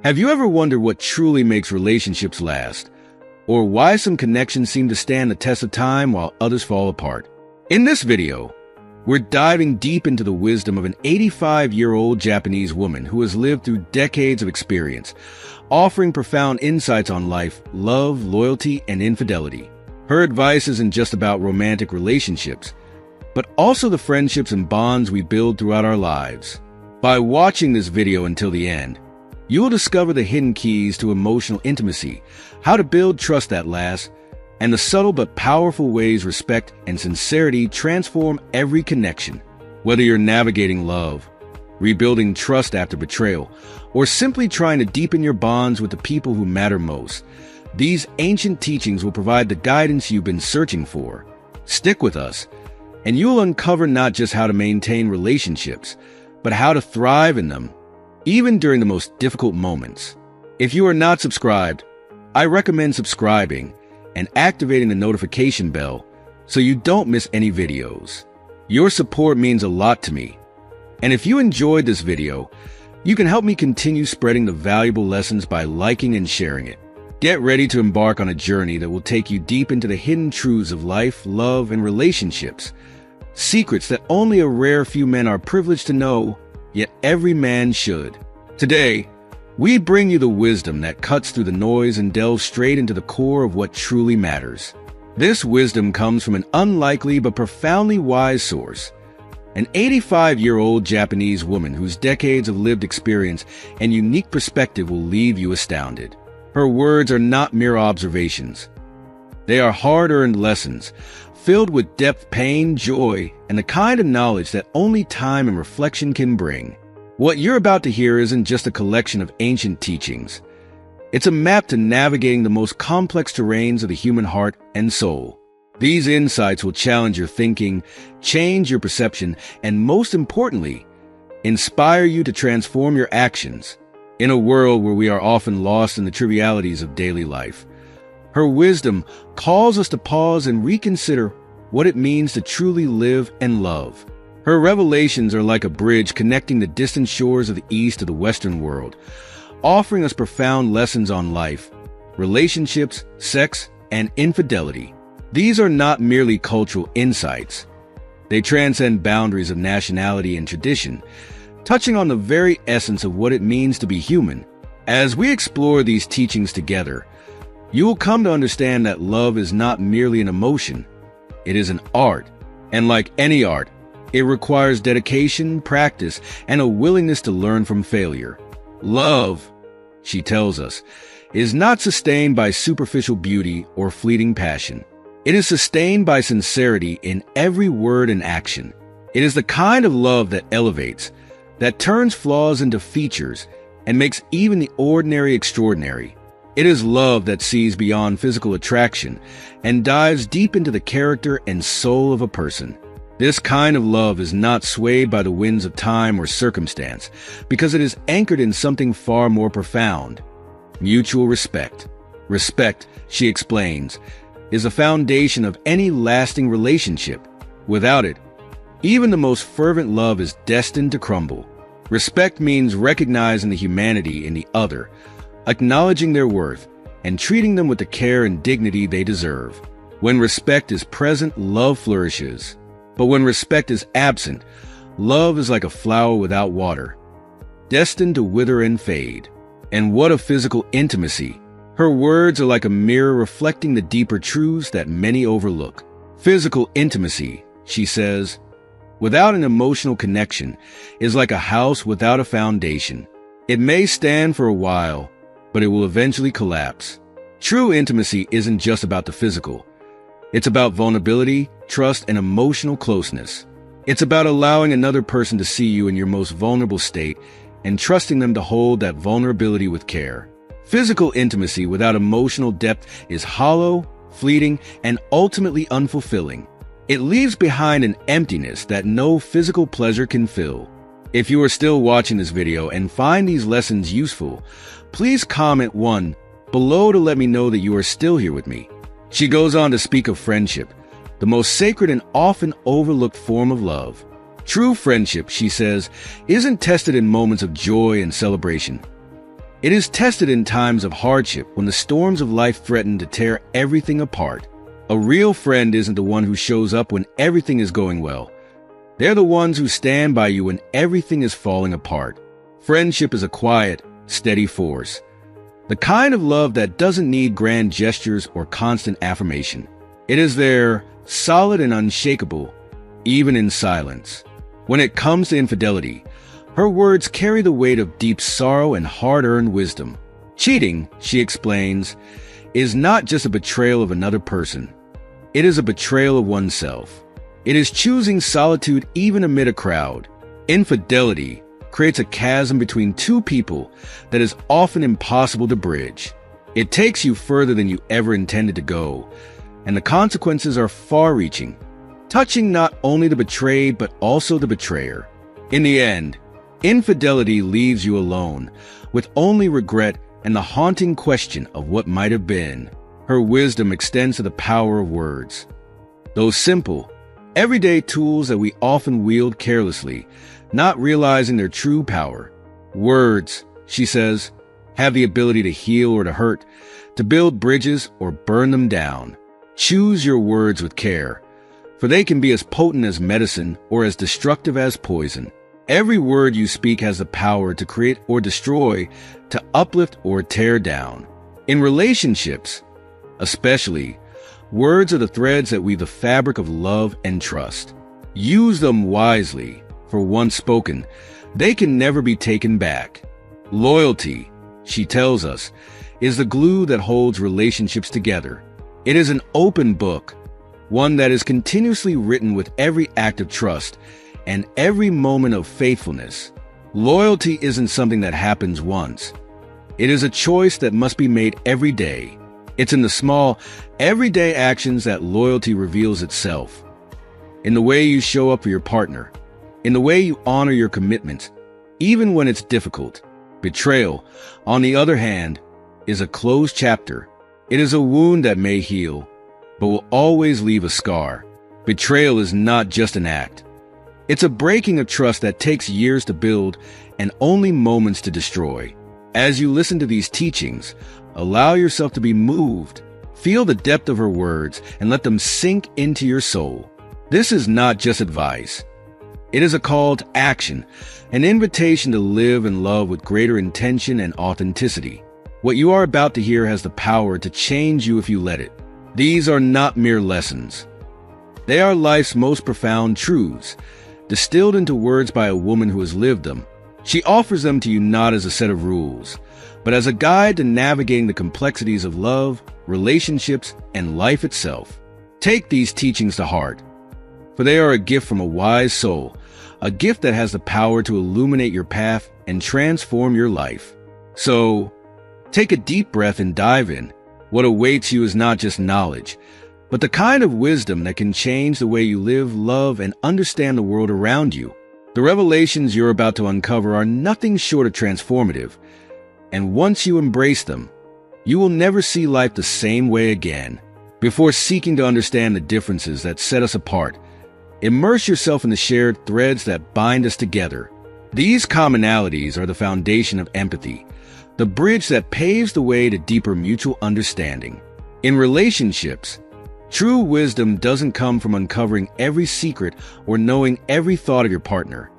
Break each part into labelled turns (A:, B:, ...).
A: Have you ever wondered what truly makes relationships last? Or why some connections seem to stand the test of time while others fall apart? In this video, we're diving deep into the wisdom of an 85-year-old Japanese woman who has lived through decades of experience, offering profound insights on life, love, loyalty, and infidelity. Her advice isn't just about romantic relationships, but also the friendships and bonds we build throughout our lives. By watching this video until the end, you will discover the hidden keys to emotional intimacy, how to build trust that lasts, and the subtle but powerful ways respect and sincerity transform every connection. Whether you're navigating love, rebuilding trust after betrayal, or simply trying to deepen your bonds with the people who matter most, these ancient teachings will provide the guidance you've been searching for. Stick with us, and you'll uncover not just how to maintain relationships, but how to thrive in them, even during the most difficult moments. If you are not subscribed, I recommend subscribing and activating the notification bell so you don't miss any videos. Your support means a lot to me. And if you enjoyed this video, you can help me continue spreading the valuable lessons by liking and sharing it. Get ready to embark on a journey that will take you deep into the hidden truths of life, love, and relationships. Secrets that only a rare few men are privileged to know, yet every man should. Today, we bring you the wisdom that cuts through the noise and delves straight into the core of what truly matters. This wisdom comes from an unlikely but profoundly wise source, an 85-year-old Japanese woman whose decades of lived experience and unique perspective will leave you astounded. Her words are not mere observations. They are hard-earned lessons, filled with depth, pain, joy, and the kind of knowledge that only time and reflection can bring. What you're about to hear isn't just a collection of ancient teachings. It's a map to navigating the most complex terrains of the human heart and soul. These insights will challenge your thinking, change your perception, and most importantly, inspire you to transform your actions. In a world where we are often lost in the trivialities of daily life, her wisdom calls us to pause and reconsider what it means to truly live and love. Her revelations are like a bridge connecting the distant shores of the East to the Western world, offering us profound lessons on life, relationships, sex, and infidelity. These are not merely cultural insights. They transcend boundaries of nationality and tradition, touching on the very essence of what it means to be human. As we explore these teachings together, you will come to understand that love is not merely an emotion, it is an art. And like any art, it requires dedication, practice, and a willingness to learn from failure. Love, she tells us, is not sustained by superficial beauty or fleeting passion. It is sustained by sincerity in every word and action. It is the kind of love that elevates, that turns flaws into features, and makes even the ordinary extraordinary. It is love that sees beyond physical attraction and dives deep into the character and soul of a person. This kind of love is not swayed by the winds of time or circumstance, because it is anchored in something far more profound: mutual respect. Respect, she explains, is the foundation of any lasting relationship. Without it, even the most fervent love is destined to crumble. Respect means recognizing the humanity in the other, acknowledging their worth, and treating them with the care and dignity they deserve. When respect is present, love flourishes. But when respect is absent, love is like a flower without water, destined to wither and fade. And what of physical intimacy? Her words are like a mirror reflecting the deeper truths that many overlook. Physical intimacy, she says, without an emotional connection, is like a house without a foundation. It may stand for a while, but it will eventually collapse. True intimacy isn't just about the physical. It's about vulnerability, trust, and emotional closeness. It's about allowing another person to see you in your most vulnerable state and trusting them to hold that vulnerability with care. Physical intimacy without emotional depth is hollow, fleeting, and ultimately unfulfilling. It leaves behind an emptiness that no physical pleasure can fill. If you are still watching this video and find these lessons useful, please comment 1 below to let me know that you are still here with me. She goes on to speak of friendship, the most sacred and often overlooked form of love. True friendship, she says, isn't tested in moments of joy and celebration. It is tested in times of hardship when the storms of life threaten to tear everything apart. A real friend isn't the one who shows up when everything is going well. They're the ones who stand by you when everything is falling apart. Friendship is a quiet, steady force. The kind of love that doesn't need grand gestures or constant affirmation. It is there, solid and unshakable, even in silence. When it comes to infidelity, her words carry the weight of deep sorrow and hard-earned wisdom. Cheating, she explains, is not just a betrayal of another person. It is a betrayal of oneself. It is choosing solitude even amid a crowd. Infidelity creates a chasm between two people that is often impossible to bridge. It takes you further than you ever intended to go, and the consequences are far-reaching, touching not only the betrayed but also the betrayer. In the end, infidelity leaves you alone, with only regret and the haunting question of what might have been. Her wisdom extends to the power of words. Those simple, everyday tools that we often wield carelessly, not realizing their true power. Words, she says, have the ability to heal or to hurt, to build bridges or burn them down. Choose your words with care, for they can be as potent as medicine or as destructive as poison. Every word you speak has the power to create or destroy, to uplift or tear down. In relationships, especially, words are the threads that weave the fabric of love and trust. Use them wisely, for once spoken, they can never be taken back. Loyalty, she tells us, is the glue that holds relationships together. It is an open book, one that is continuously written with every act of trust and every moment of faithfulness. Loyalty isn't something that happens once. It is a choice that must be made every day. It's in the small, everyday actions that loyalty reveals itself. In the way you show up for your partner, in the way you honor your commitments, even when it's difficult. Betrayal, on the other hand, is a closed chapter. It is a wound that may heal, but will always leave a scar. Betrayal is not just an act. It's a breaking of trust that takes years to build and only moments to destroy. As you listen to these teachings, allow yourself to be moved. Feel the depth of her words and let them sink into your soul. This is not just advice. It is a call to action, an invitation to live and love with greater intention and authenticity. What you are about to hear has the power to change you if you let it. These are not mere lessons. They are life's most profound truths, distilled into words by a woman who has lived them. She offers them to you not as a set of rules, but as a guide to navigating the complexities of love, relationships, and life itself. Take these teachings to heart, for they are a gift from a wise soul, a gift that has the power to illuminate your path and transform your life. So, take a deep breath and dive in. What awaits you is not just knowledge, but the kind of wisdom that can change the way you live, love, and understand the world around you. The revelations you're about to uncover are nothing short of transformative, and once you embrace them, you will never see life the same way again. Before seeking to understand the differences that set us apart, immerse yourself in the shared threads that bind us together. These commonalities are the foundation of empathy, the bridge that paves the way to deeper mutual understanding. In relationships, true wisdom doesn't come from uncovering every secret or knowing every thought of your partner,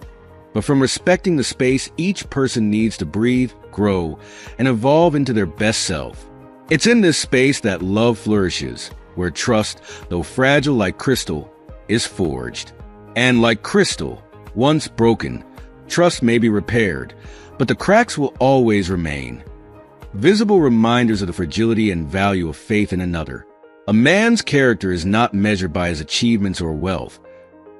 A: but from respecting the space each person needs to breathe, grow, and evolve into their best self. It's in this space that love flourishes, where trust, though fragile like crystal, is forged. And like crystal, once broken, trust may be repaired, but the cracks will always remain. Visible reminders of the fragility and value of faith in another. A man's character is not measured by his achievements or wealth,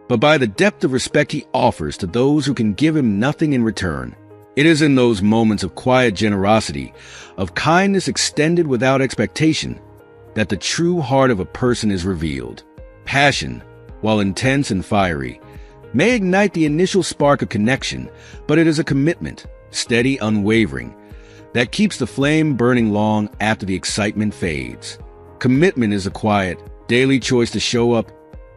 A: but by the depth of respect he offers to those who can give him nothing in return. It is in those moments of quiet generosity, of kindness extended without expectation, that the true heart of a person is revealed. Passion, while intense and fiery, may ignite the initial spark of connection, but it is a commitment, steady, unwavering, that keeps the flame burning long after the excitement fades. Commitment is a quiet, daily choice to show up,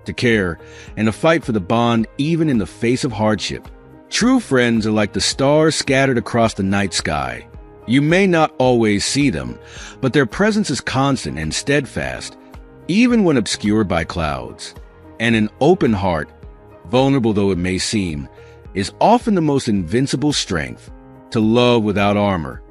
A: to care, and to fight for the bond even in the face of hardship. True friends are like the stars scattered across the night sky. You may not always see them, but their presence is constant and steadfast, even when obscured by clouds. And an open heart, vulnerable though it may seem, is often the most invincible strength. To love without armor,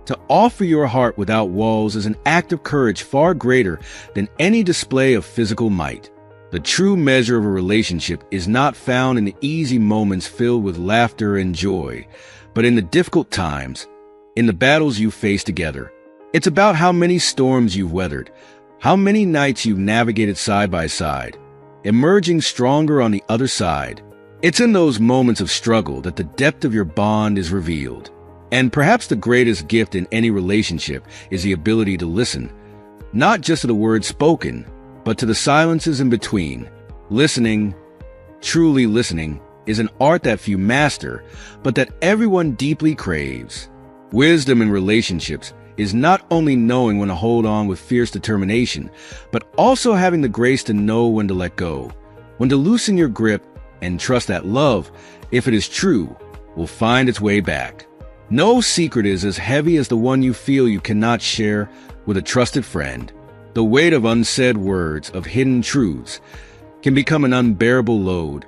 A: to offer your heart without walls is an act of courage far greater than any display of physical might. The true measure of a relationship is not found in the easy moments filled with laughter and joy, but in the difficult times, in the battles you face together. It's about how many storms you've weathered, how many nights you've navigated side by side, emerging stronger on the other side. It's in those moments of struggle that the depth of your bond is revealed. And perhaps the greatest gift in any relationship is the ability to listen, not just to the words spoken, but to the silences in between. Listening, truly listening, is an art that few master, but that everyone deeply craves. Wisdom in relationships is not only knowing when to hold on with fierce determination, but also having the grace to know when to let go, when to loosen your grip, and trust that love, if it is true, will find its way back. No secret is as heavy as the one you feel you cannot share with a trusted friend. The weight of unsaid words, of hidden truths, can become an unbearable load,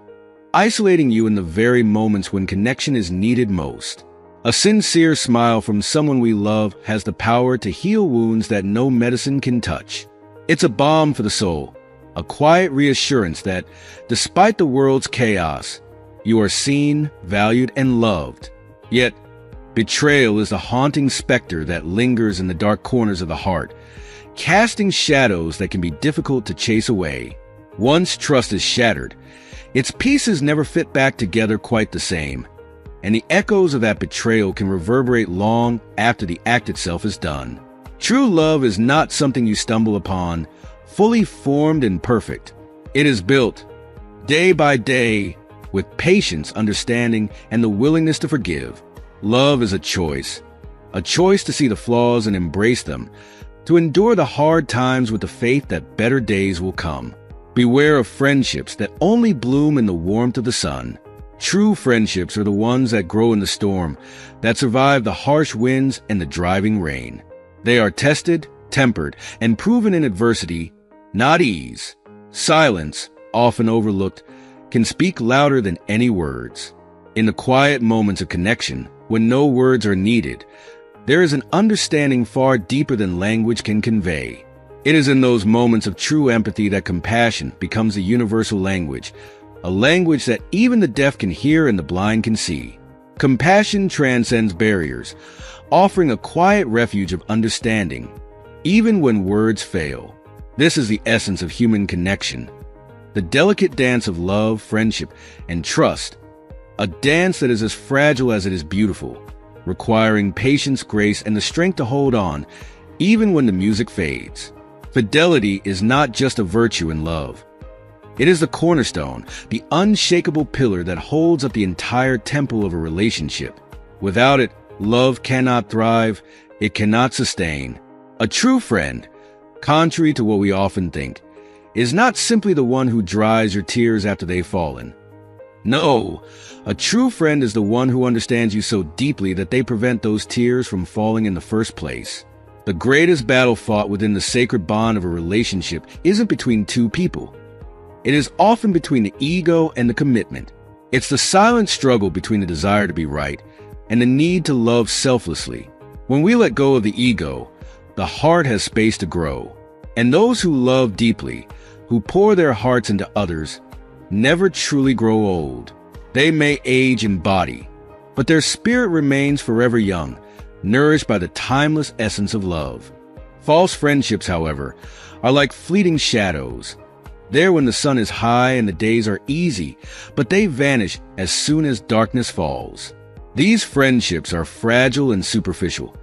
A: isolating you in the very moments when connection is needed most. A sincere smile from someone we love has the power to heal wounds that no medicine can touch. It's a balm for the soul, a quiet reassurance that, despite the world's chaos, you are seen, valued, and loved. Yet, betrayal is the haunting specter that lingers in the dark corners of the heart, casting shadows that can be difficult to chase away. Once trust is shattered, its pieces never fit back together quite the same, and the echoes of that betrayal can reverberate long after the act itself is done. True love is not something you stumble upon, fully formed and perfect. It is built, day by day, with patience, understanding, and the willingness to forgive. Love is a choice to see the flaws and embrace them, to endure the hard times with the faith that better days will come. Beware of friendships that only bloom in the warmth of the sun. True friendships are the ones that grow in the storm, that survive the harsh winds and the driving rain. They are tested, tempered, and proven in adversity, not ease. Silence, often overlooked, can speak louder than any words. In the quiet moments of connection, when no words are needed, there is an understanding far deeper than language can convey. It is in those moments of true empathy that compassion becomes a universal language, a language that even the deaf can hear and the blind can see. Compassion transcends barriers, offering a quiet refuge of understanding, even when words fail. This is the essence of human connection, the delicate dance of love, friendship, and trust, a dance that is as fragile as it is beautiful, requiring patience, grace, and the strength to hold on, even when the music fades. Fidelity is not just a virtue in love. It is the cornerstone, the unshakable pillar that holds up the entire temple of a relationship. Without it, love cannot thrive, it cannot sustain. A true friend, contrary to what we often think, is not simply the one who dries your tears after they've fallen. No, a true friend is the one who understands you so deeply that they prevent those tears from falling in the first place. The greatest battle fought within the sacred bond of a relationship isn't between two people. It is often between the ego and the commitment. It's the silent struggle between the desire to be right and the need to love selflessly. When we let go of the ego, the heart has space to grow. And those who love deeply, who pour their hearts into others, never truly grow old. They may age in body, but their spirit remains forever young, nourished by the timeless essence of love. False friendships, however, are like fleeting shadows. They're when the sun is high and the days are easy, but they vanish as soon as darkness falls. These friendships are fragile and superficial,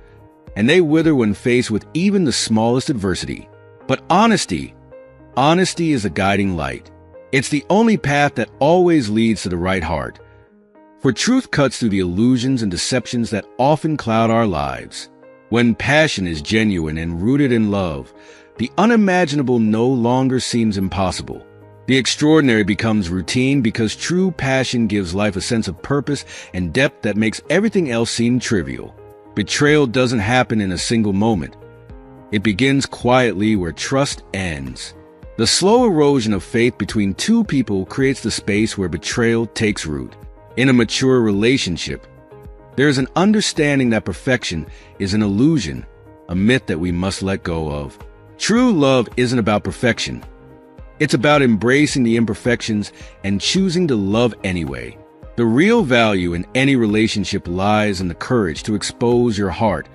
A: and they wither when faced with even the smallest adversity. But honesty is a guiding light. It's the only path that always leads to the right heart. For truth cuts through the illusions and deceptions that often cloud our lives. When passion is genuine and rooted in love, the unimaginable no longer seems impossible. The extraordinary becomes routine because true passion gives life a sense of purpose and depth that makes everything else seem trivial. Betrayal doesn't happen in a single moment. It begins quietly where trust ends. The slow erosion of faith between two people creates the space where betrayal takes root. In a mature relationship, there is an understanding that perfection is an illusion, a myth that we must let go of. True love isn't about perfection. It's about embracing the imperfections and choosing to love anyway. The real value in any relationship lies in the courage to expose your heart,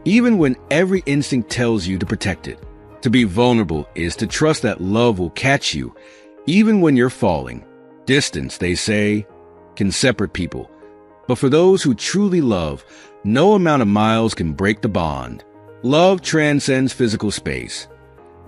A: even when every instinct tells you to protect it. To be vulnerable is to trust that love will catch you, even when you're falling. Distance, they say, can separate people. But for those who truly love, no amount of miles can break the bond. Love transcends physical space.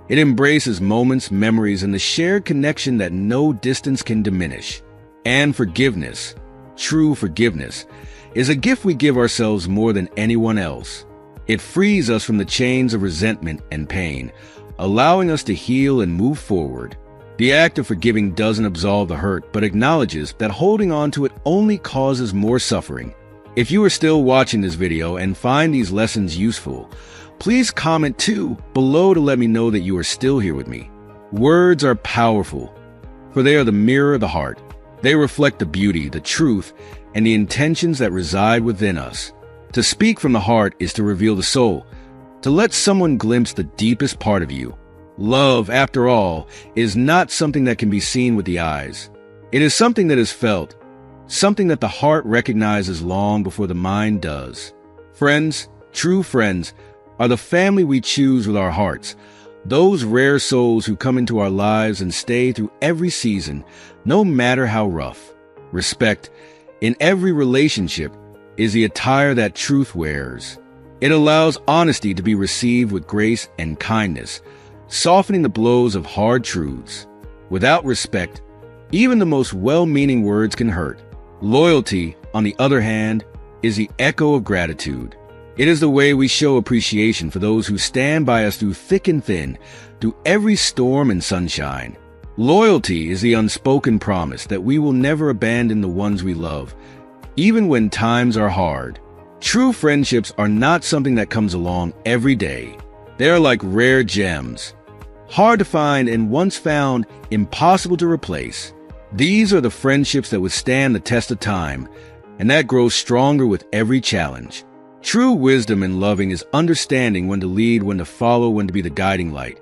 A: It embraces moments, memories, and the shared connection that no distance can diminish. And forgiveness, true forgiveness, is a gift we give ourselves more than anyone else. It frees us from the chains of resentment and pain, allowing us to heal and move forward. The act of forgiving doesn't absolve the hurt, but acknowledges that holding on to it only causes more suffering. If you are still watching this video and find these lessons useful, please comment too below to let me know that you are still here with me. Words are powerful, for they are the mirror of the heart. They reflect the beauty, the truth, and the intentions that reside within us. To speak from the heart is to reveal the soul, to let someone glimpse the deepest part of you. Love, after all, is not something that can be seen with the eyes. It is something that is felt, something that the heart recognizes long before the mind does. Friends, true friends, are the family we choose with our hearts, those rare souls who come into our lives and stay through every season, no matter how rough. Respect, in every relationship, is the attire that truth wears. It allows honesty to be received with grace and kindness, softening the blows of hard truths. Without respect, even the most well-meaning words can hurt. Loyalty, on the other hand, is the echo of gratitude. It is the way we show appreciation for those who stand by us through thick and thin, through every storm and sunshine. Loyalty is the unspoken promise that we will never abandon the ones we love, even when times are hard. True friendships are not something that comes along every day. They are like rare gems, hard to find and once found, impossible to replace. These are the friendships that withstand the test of time, and that grows stronger with every challenge. True wisdom in loving is understanding when to lead, when to follow, when to be the guiding light,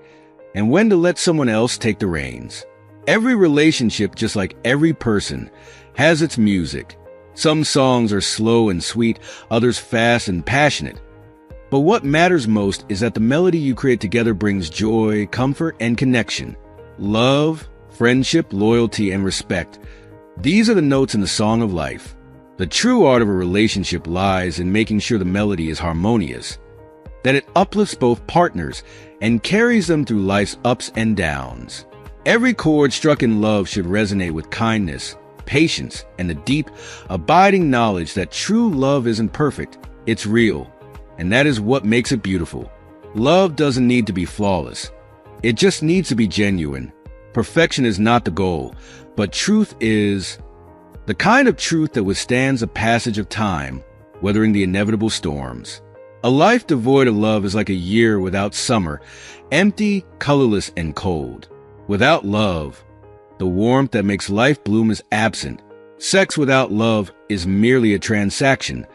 A: and when to let someone else take the reins. Every relationship, just like every person, has its music. Some songs are slow and sweet, others fast and passionate. But what matters most is that the melody you create together brings joy, comfort, and connection. Love, friendship, loyalty, and respect. These are the notes in the song of life. The true art of a relationship lies in making sure the melody is harmonious, that it uplifts both partners and carries them through life's ups and downs. Every chord struck in love should resonate with kindness, patience, and the deep, abiding knowledge that true love isn't perfect, it's real, and that is what makes it beautiful. Love doesn't need to be flawless. It just needs to be genuine. Perfection is not the goal, but truth is. The kind of truth that withstands the passage of time, weathering the inevitable storms. A life devoid of love is like a year without summer, empty, colorless, and cold. Without love, the warmth that makes life bloom is absent. Sex without love is merely a transaction,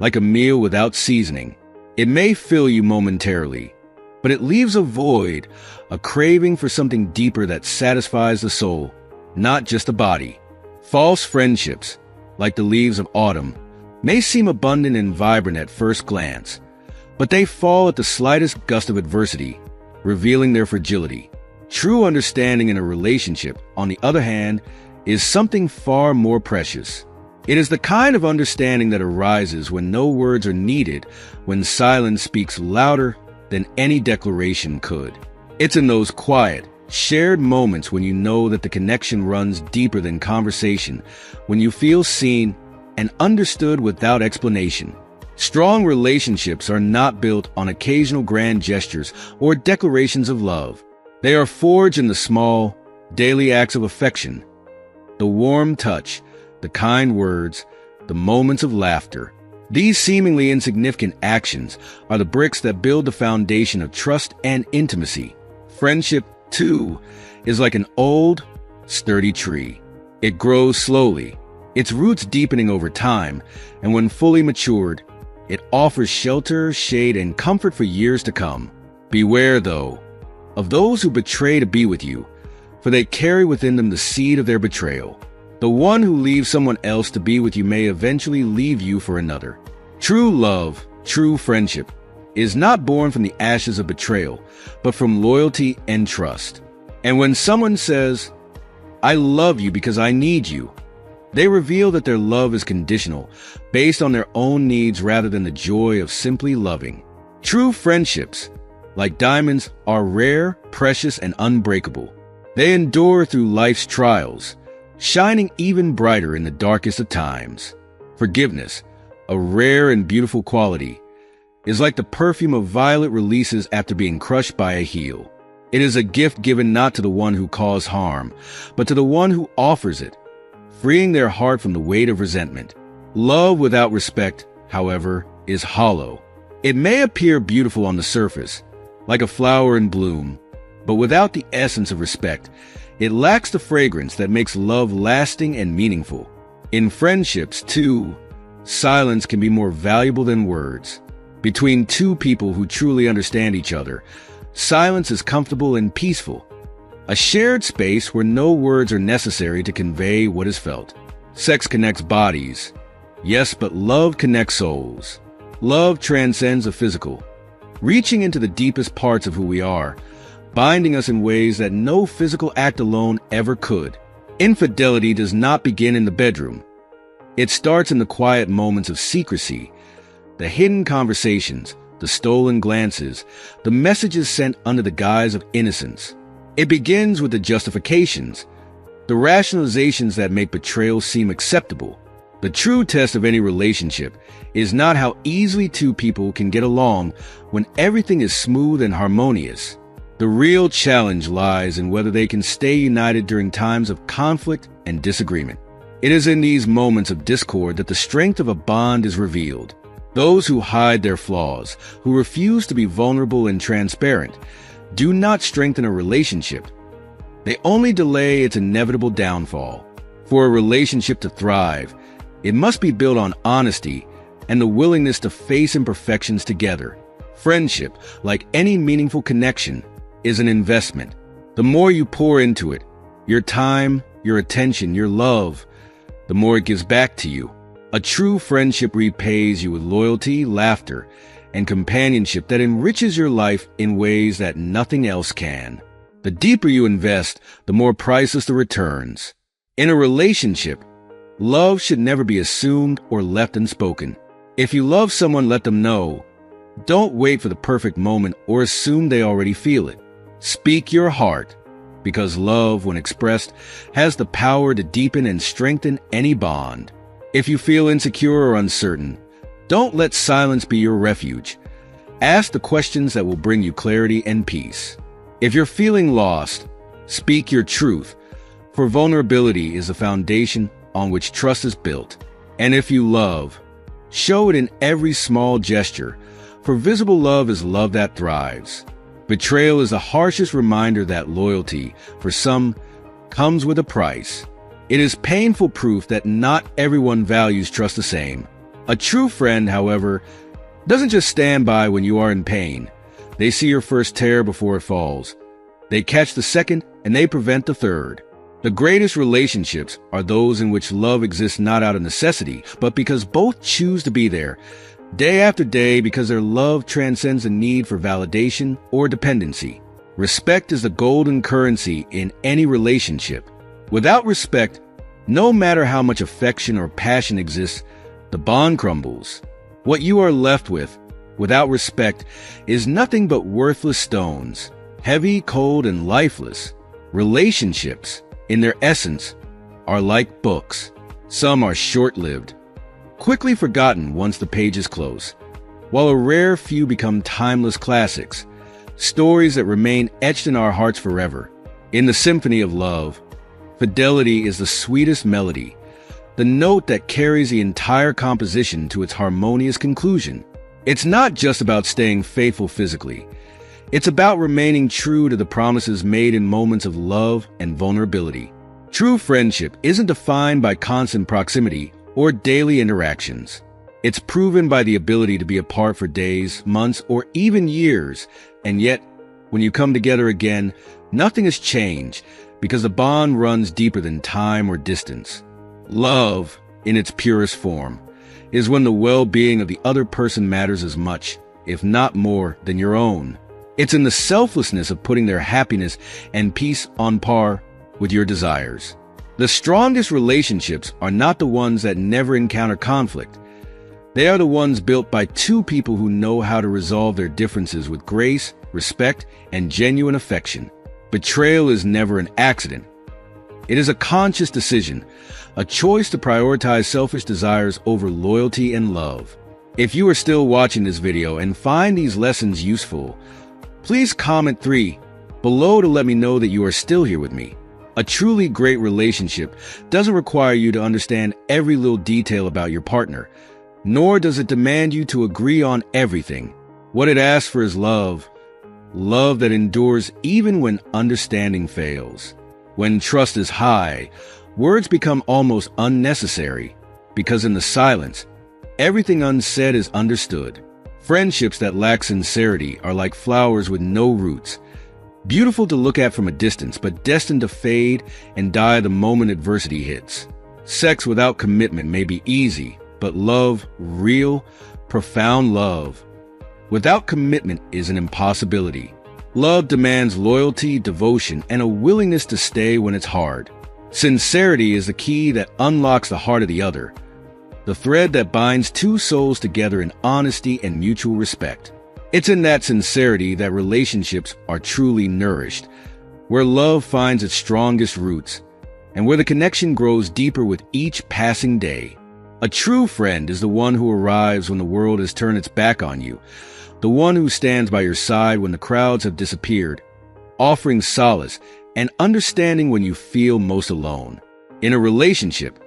A: like a meal without seasoning. It may fill you momentarily, but it leaves a void, a craving for something deeper that satisfies the soul, not just the body. False friendships, like the leaves of autumn, may seem abundant and vibrant at first glance, but they fall at the slightest gust of adversity, revealing their fragility. True understanding in a relationship, on the other hand, is something far more precious. It is the kind of understanding that arises when no words are needed, when silence speaks louder than any declaration could. It's in those quiet, shared moments when you know that the connection runs deeper than conversation, when you feel seen and understood without explanation. Strong relationships are not built on occasional grand gestures or declarations of love. They are forged in the small, daily acts of affection, the warm touch, the kind words, the moments of laughter. These seemingly insignificant actions are the bricks that build the foundation of trust and intimacy. Friendship, too, is like an old, sturdy tree. It grows slowly, its roots deepening over time, and when fully matured, it offers shelter, shade, and comfort for years to come. Beware, though, of those who betray to be with you, for they carry within them the seed of their betrayal. The one who leaves someone else to be with you may eventually leave you for another. True love, true friendship, is not born from the ashes of betrayal, but from loyalty and trust. And when someone says, "I love you because I need you," they reveal that their love is conditional, based on their own needs rather than the joy of simply loving. True friendships, like diamonds, are rare, precious, and unbreakable. They endure through life's trials, shining even brighter in the darkest of times. Forgiveness, a rare and beautiful quality, is like the perfume a violet releases after being crushed by a heel. It is a gift given not to the one who caused harm, but to the one who offers it, freeing their heart from the weight of resentment. Love without respect, however, is hollow. It may appear beautiful on the surface, like a flower in bloom, but without the essence of respect, it lacks the fragrance that makes love lasting and meaningful. In friendships, too, silence can be more valuable than words. Between two people who truly understand each other, silence is comfortable and peaceful, a shared space where no words are necessary to convey what is felt. Sex connects bodies, yes, but love connects souls. Love transcends the physical, reaching into the deepest parts of who we are, binding us in ways that no physical act alone ever could. Infidelity does not begin in the bedroom. It starts in the quiet moments of secrecy, the hidden conversations, the stolen glances, the messages sent under the guise of innocence. It begins with the justifications, the rationalizations that make betrayal seem acceptable. The true test of any relationship is not how easily two people can get along when everything is smooth and harmonious. The real challenge lies in whether they can stay united during times of conflict and disagreement. It is in these moments of discord that the strength of a bond is revealed. Those who hide their flaws, who refuse to be vulnerable and transparent, do not strengthen a relationship. They only delay its inevitable downfall. For a relationship to thrive, it must be built on honesty and the willingness to face imperfections together. Friendship, like any meaningful connection, is an investment. The more you pour into it, your time, your attention, your love, the more it gives back to you. A true friendship repays you with loyalty, laughter, and companionship that enriches your life in ways that nothing else can. The deeper you invest, the more priceless the returns. In a relationship, love should never be assumed or left unspoken. If you love someone, let them know. Don't wait for the perfect moment or assume they already feel it. Speak your heart, because love, when expressed, has the power to deepen and strengthen any bond. If you feel insecure or uncertain, don't let silence be your refuge. Ask the questions that will bring you clarity and peace. If you're feeling lost, speak your truth, for vulnerability is the foundation on which trust is built. And if you love, show it in every small gesture, for visible love is love that thrives. Betrayal is the harshest reminder that loyalty, for some, comes with a price. It is painful proof that not everyone values trust the same. A true friend, however, doesn't just stand by when you are in pain. They see your first tear before it falls. They catch the second, and they prevent the third. The greatest relationships are those in which love exists not out of necessity, but because both choose to be there, day after day, because their love transcends the need for validation or dependency. Respect is the golden currency in any relationship. Without respect, no matter how much affection or passion exists, the bond crumbles. What you are left with, without respect, is nothing but worthless stones, heavy, cold, and lifeless. Relationships, in their essence, are like books. Some are short-lived, quickly forgotten once the pages close, while a rare few become timeless classics, stories that remain etched in our hearts forever. In the symphony of love, fidelity is the sweetest melody, the note that carries the entire composition to its harmonious conclusion. It's not just about staying faithful physically. It's about remaining true to the promises made in moments of love and vulnerability. True friendship isn't defined by constant proximity or daily interactions. It's proven by the ability to be apart for days, months, or even years, and yet, when you come together again, nothing has changed because the bond runs deeper than time or distance. Love, in its purest form, is when the well-being of the other person matters as much, if not more, than your own. It's in the selflessness of putting their happiness and peace on par with your desires. The strongest relationships are not the ones that never encounter conflict. They are the ones built by two people who know how to resolve their differences with grace, respect, and genuine affection. Betrayal is never an accident. It is a conscious decision, a choice to prioritize selfish desires over loyalty and love. If you are still watching this video and find these lessons useful, please comment 3 below to let me know that you are still here with me. A truly great relationship doesn't require you to understand every little detail about your partner, nor does it demand you to agree on everything. What it asks for is love. Love that endures even when understanding fails. When trust is high, words become almost unnecessary, because in the silence, everything unsaid is understood. Friendships that lack sincerity are like flowers with no roots, beautiful to look at from a distance, but destined to fade and die the moment adversity hits. Sex without commitment may be easy, but love, real, profound love, without commitment is an impossibility. Love demands loyalty, devotion, and a willingness to stay when it's hard. Sincerity is the key that unlocks the heart of the other, the thread that binds two souls together in honesty and mutual respect. It's in that sincerity that relationships are truly nourished, where love finds its strongest roots, and where the connection grows deeper with each passing day. A true friend is the one who arrives when the world has turned its back on you, the one who stands by your side when the crowds have disappeared, offering solace and understanding when you feel most alone. In a relationship,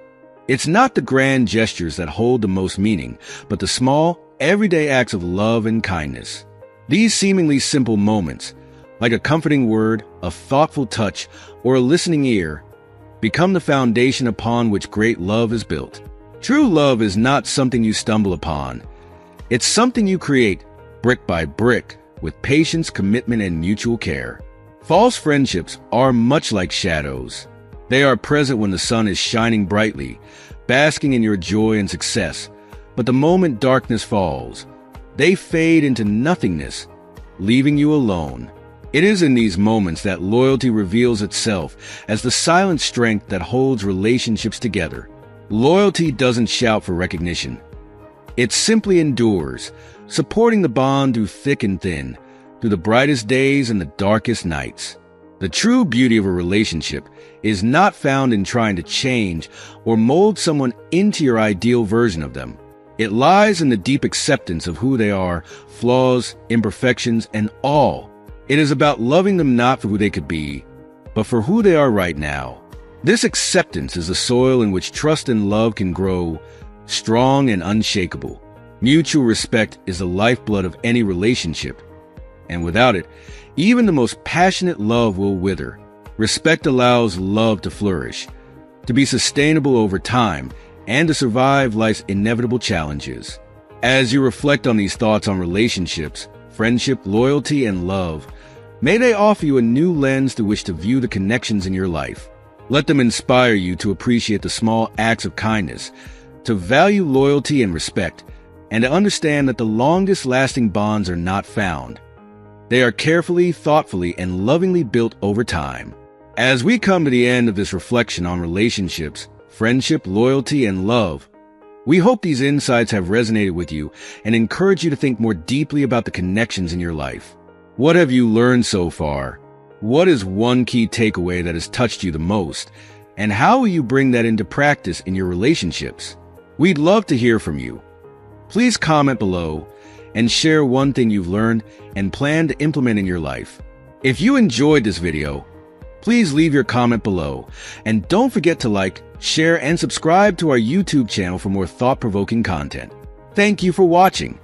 A: it's not the grand gestures that hold the most meaning, but the small, everyday acts of love and kindness. These seemingly simple moments, like a comforting word, a thoughtful touch, or a listening ear, become the foundation upon which great love is built. True love is not something you stumble upon. It's something you create, brick by brick, with patience, commitment, and mutual care. False friendships are much like shadows. They are present when the sun is shining brightly, basking in your joy and success. But the moment darkness falls, they fade into nothingness, leaving you alone. It is in these moments that loyalty reveals itself as the silent strength that holds relationships together. Loyalty doesn't shout for recognition. It simply endures, supporting the bond through thick and thin, through the brightest days and the darkest nights. The true beauty of a relationship is not found in trying to change or mold someone into your ideal version of them. It lies in the deep acceptance of who they are, flaws, imperfections, and all. It is about loving them not for who they could be, but for who they are right now. This acceptance is the soil in which trust and love can grow, strong and unshakable. Mutual respect is the lifeblood of any relationship, and without it, even the most passionate love will wither. Respect allows love to flourish, to be sustainable over time, and to survive life's inevitable challenges. As you reflect on these thoughts on relationships, friendship, loyalty, and love, may they offer you a new lens through which to view the connections in your life. Let them inspire you to appreciate the small acts of kindness, to value loyalty and respect, and to understand that the longest-lasting bonds are not found. They are carefully, thoughtfully, and lovingly built over time. As we come to the end of this reflection on relationships, friendship, loyalty, and love, we hope these insights have resonated with you and encourage you to think more deeply about the connections in your life. What have you learned so far? What is one key takeaway that has touched you the most? And how will you bring that into practice in your relationships? We'd love to hear from you. Please comment below and share one thing you've learned and plan to implement in your life. If you enjoyed this video, Please leave your comment below, and don't forget to like, share, and subscribe to our YouTube channel for more thought-provoking content. Thank you for watching.